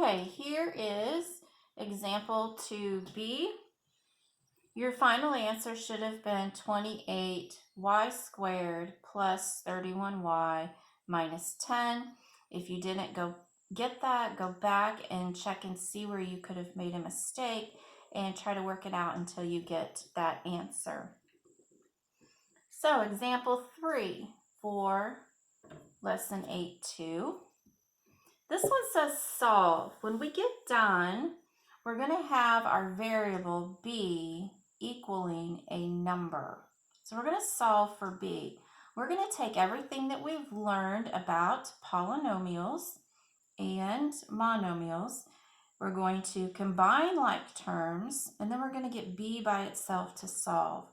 Okay, here is example 2b. Your final answer should have been 28y squared plus 31y minus 10. If you didn't get that, go back and check and see where you could have made a mistake and try to work it out until you get that answer. So example 3 for lesson 8-2. This one says solve. When we get done, we're going to have our variable b equaling a number. So we're going to solve for b. We're going to take everything that we've learned about polynomials and monomials. We're going to combine like terms, and then we're going to get b by itself to solve.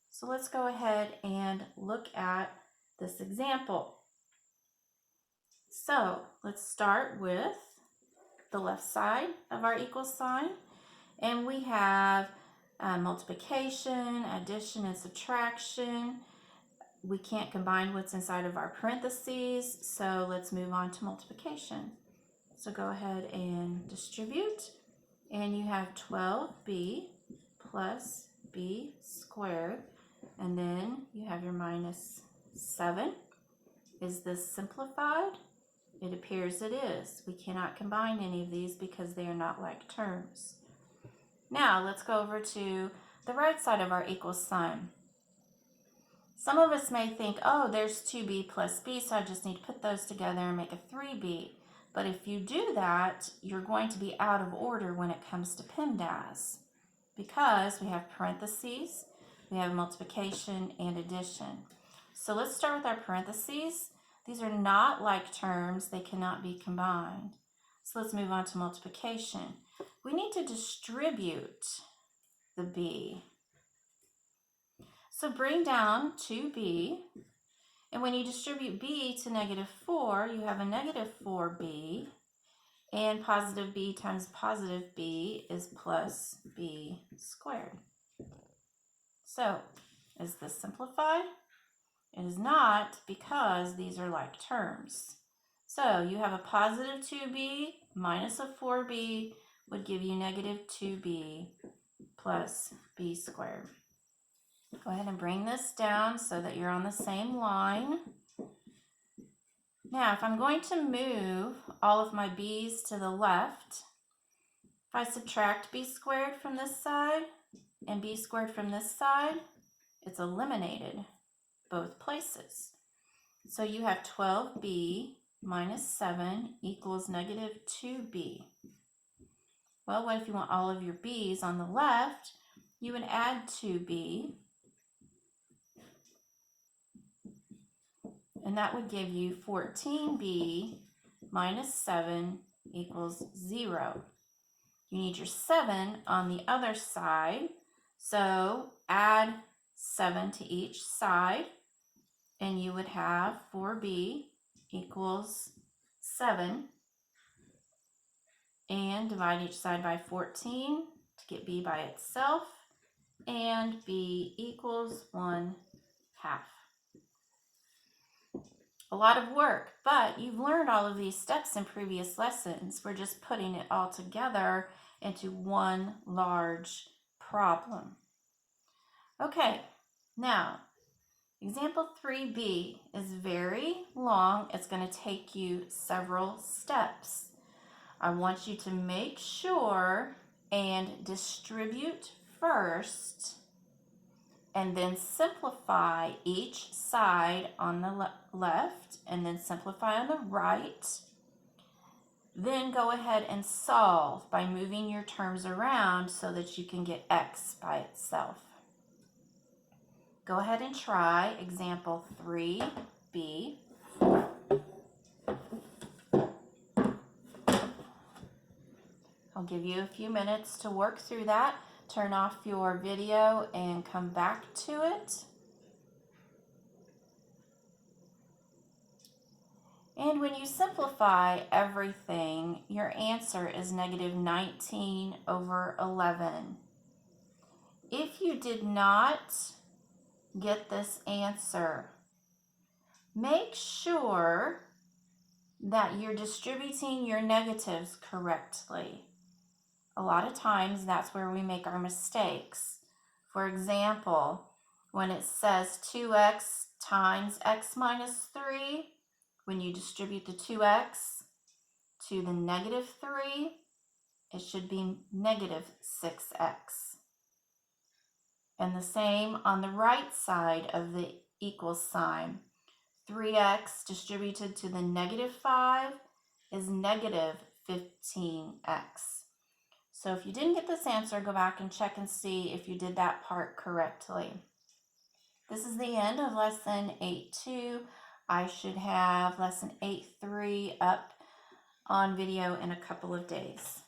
So let's go ahead and look at this example. So let's start with the left side of our equal sign, and we have multiplication, addition, and subtraction. We can't combine what's inside of our parentheses, so let's move on to multiplication. So go ahead and distribute, and you have 12b plus b squared, and then you have your minus 7. Is this simplified? It appears it is. We cannot combine any of these because they are not like terms. Now let's go over to the right side of our equal sign. Some of us may think, oh, there's 2b plus b, so I just need to put those together and make a 3b. But if you do that, you're going to be out of order when it comes to PEMDAS, because we have parentheses, we have multiplication and addition. So let's start with our parentheses. These are not like terms, they cannot be combined. So let's move on to multiplication. We need to distribute the b. So bring down 2b, and when you distribute b to -4, you have a -4b, and positive b times positive b is plus b squared. So, is this simplified? It is not, because these are like terms. So you have a positive 2b minus a 4b would give you -2b plus b squared. Go ahead and bring this down so that you're on the same line. Now, if I'm going to move all of my b's to the left, if I subtract b squared from this side and b squared from this side, it's eliminated both places. So you have 12b minus 7 equals -2b. Well, what if you want all of your b's on the left? You would add 2b, and that would give you 14b minus 7 equals 0. You need your 7 on the other side, so add 7 to each side, and you would have 4b equals 7, and divide each side by 14 to get b by itself, and b equals 1/2. A lot of work, but you've learned all of these steps in previous lessons. We're just putting it all together into one large problem. Okay, now example 3b is very long. It's going to take you several steps. I want you to make sure and distribute first, and then simplify each side on the left, and then simplify on the right. Then go ahead and solve by moving your terms around so that you can get x by itself. Go ahead and try example 3b. I'll give you a few minutes to work through that. Turn off your video and come back to it. And when you simplify everything, your answer is -19/11. If you did not get this answer, make sure that you're distributing your negatives correctly. A lot of times that's where we make our mistakes. For example, when it says 2x times x minus 3, when you distribute the 2x to the negative 3, it should be negative 6x. And the same on the right side of the equals sign. 3x distributed to the negative 5 is negative 15x. So if you didn't get this answer, go back and check and see if you did that part correctly. This is the end of lesson 8.2. I should have lesson 8.3 up on video in a couple of days.